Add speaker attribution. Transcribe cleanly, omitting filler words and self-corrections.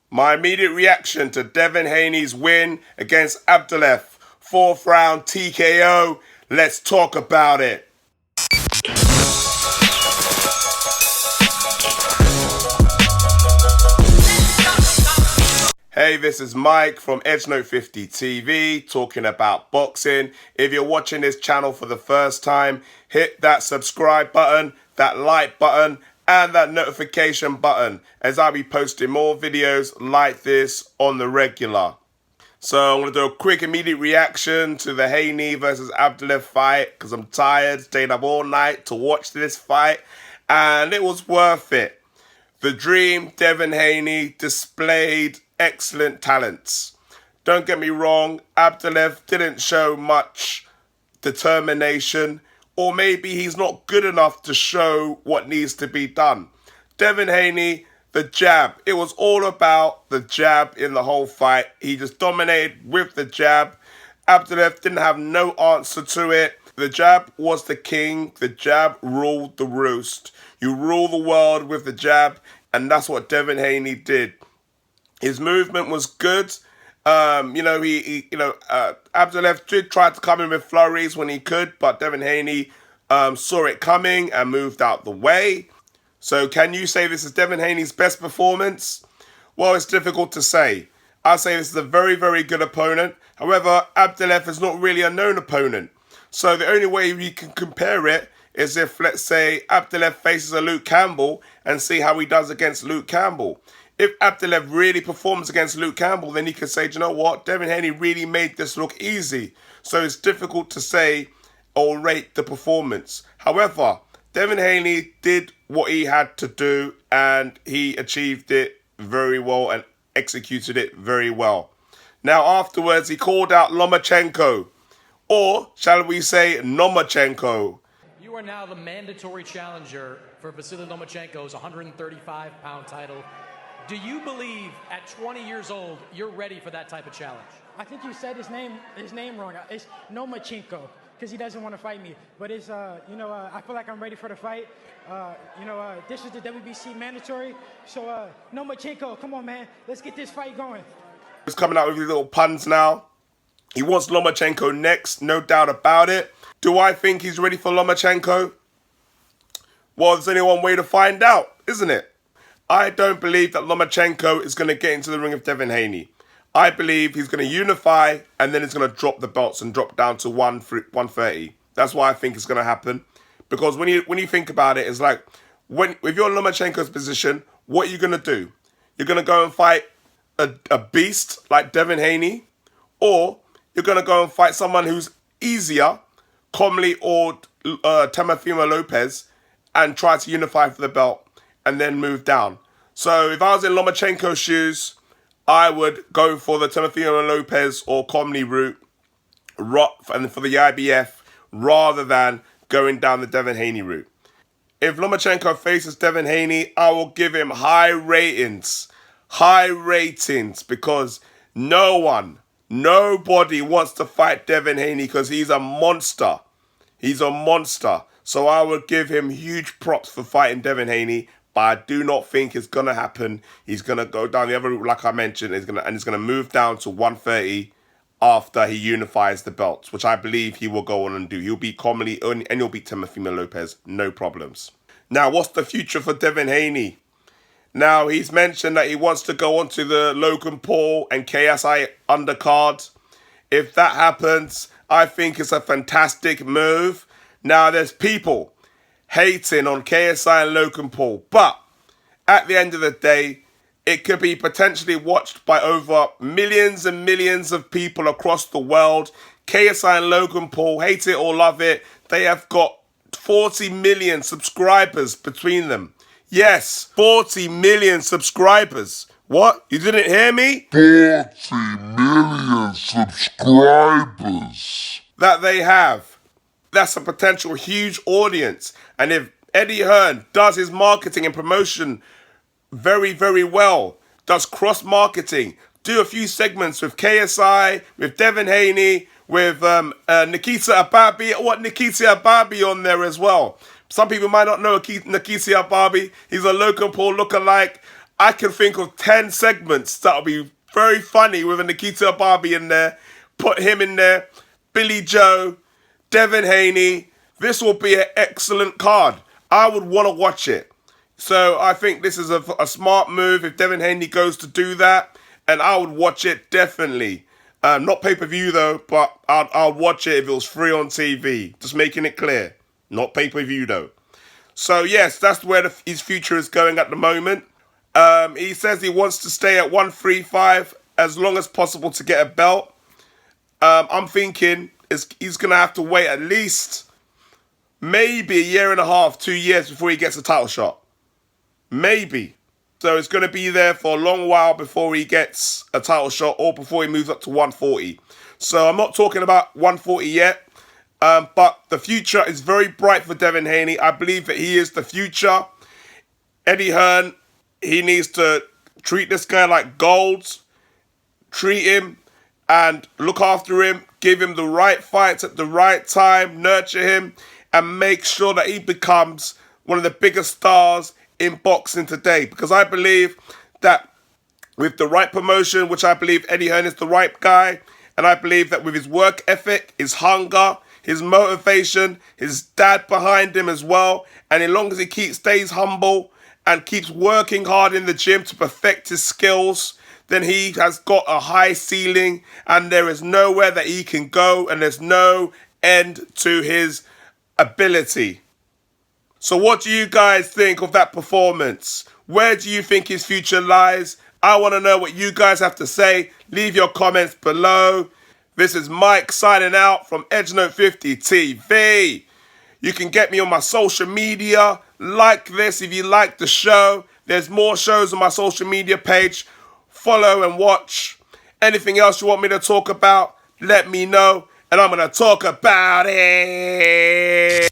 Speaker 1: My immediate reaction to Devin Haney's win against Abdullaev, 4th round TKO. Let's talk about it. Hey, this is Mike from EdgeNote 50 TV talking about boxing. If you're watching this channel for the first time, hit that subscribe button, that like button, and that notification button as I'll be posting more videos like this on the regular. So I'm going to do a quick immediate reaction to the Haney versus Abdullaev fight because I'm tired, stayed up all night to watch this fight, and it was worth it. The Dream, Devin Haney, displayed excellent talents. Don't get me wrong, Abdullaev didn't show much determination, or maybe he's not good enough to show what needs to be done. Devin Haney, the jab. It was all about the jab in the whole fight. He just dominated with the jab. Abdullaev didn't have no answer to it. The jab was the king. The jab ruled the roost. You rule the world with the jab, and that's what Devin Haney did. His movement was good. Abdullaev did try to come in with flurries when he could, but Devin Haney saw it coming and moved out the way. So can you say this is Devin Haney's best performance? Well, it's difficult to say. I'd say this is a very, very good opponent. However, Abdullaev is not really a known opponent. So the only way we can compare it is if, let's say, Abdullaev faces a Luke Campbell and see how he does against Luke Campbell. If Abdullaev really performs against Luke Campbell, then you can say, do you know what? Devin Haney really made this look easy. So it's difficult to say or rate the performance. However, Devin Haney did what he had to do and he achieved it very well and executed it very well. Now afterwards, he called out Lomachenko, or shall we say Nomachenko.
Speaker 2: You are now the mandatory challenger for Vasily Lomachenko's 135-pound title. Do you believe at 20 years old you're ready for that type of challenge?
Speaker 3: I think you said his name wrong. It's Nomachenko because he doesn't want to fight me. But it's I feel like I'm ready for the fight. This is the WBC mandatory. So Nomachenko, come on, man, let's get this fight going.
Speaker 1: He's coming out with these little puns now. He wants Lomachenko next, no doubt about it. Do I think he's ready for Lomachenko? Well, there's only one way to find out, isn't it? I don't believe that Lomachenko is going to get into the ring of Devin Haney. I believe he's going to unify and then he's going to drop the belts and drop down to 130. That's what I think is going to happen. Because when you think about it, it's like, if you're in Lomachenko's position, what are you going to do? You're going to go and fight a beast like Devin Haney, or you're going to go and fight someone who's easier, Comley or Teofimo Lopez, and try to unify for the belt and then move down. So if I was in Lomachenko's shoes, I would go for the Teofimo Lopez or Comley route and for the IBF rather than going down the Devin Haney route. If Lomachenko faces Devin Haney, I will give him high ratings because nobody wants to fight Devin Haney because he's a monster. He's a monster. So I would give him huge props for fighting Devin Haney. But I do not think it's going to happen. He's going to go down the other route, like I mentioned, he's going to move down to 130 after he unifies the belts, which I believe he will go on and do. He'll beat Comley and he'll beat Teofimo Lopez, no problems. Now, what's the future for Devin Haney? Now, he's mentioned that he wants to go on to the Logan Paul and KSI undercard. If that happens, I think it's a fantastic move. Now, there's people hating on KSI and Logan Paul, but at the end of the day, it could be potentially watched by over millions and millions of people across the world. KSI and Logan Paul, hate it or love it, they have got 40 million subscribers between them. Yes, 40 million subscribers. What? You didn't hear me?
Speaker 4: 40 million subscribers
Speaker 1: that they have. That's a potential huge audience. And if Eddie Hearn does his marketing and promotion very, very well, does cross-marketing, do a few segments with KSI, with Devin Haney, with Nikita Ababi. I want Nikita Ababi on there as well. Some people might not know Nikita Ababi. He's a Logan Paul lookalike. I can think of 10 segments that'll be very funny with a Nikita Barbie in there. Put him in there. Billy Joe, Devin Haney. This will be an excellent card. I would want to watch it. So I think this is a smart move if Devin Haney goes to do that. And I would watch it definitely. Not pay-per-view though, but I'll watch it if it was free on TV. Just making it clear. Not pay-per-view though. So yes, that's where his future is going at the moment. He says he wants to stay at 135 as long as possible to get a belt. I'm thinking he's going to have to wait at least maybe a year and a half, 2 years before he gets a title shot. Maybe. So it's going to be there for a long while before he gets a title shot or before he moves up to 140. So I'm not talking about 140 yet, but the future is very bright for Devin Haney. I believe that he is the future. Eddie Hearn, he needs to treat this guy like gold, treat him and look after him, give him the right fights at the right time, nurture him, and make sure that he becomes one of the biggest stars in boxing today. Because I believe that with the right promotion, which I believe Eddie Hearn is the right guy, and I believe that with his work ethic, his hunger, his motivation, his dad behind him as well, and as long as he stays humble and keeps working hard in the gym to perfect his skills, then he has got a high ceiling and there is nowhere that he can go and there's no end to his ability. So what do you guys think of that performance? Where do you think his future lies? I want to know what you guys have to say. Leave your comments below. This is Mike signing out from EdgeNote 50 TV. You can get me on my social media. Like this if you like the show. There's more shows on my social media page. Follow and watch. Anything else you want me to talk about, let me know. And I'm going to talk about it.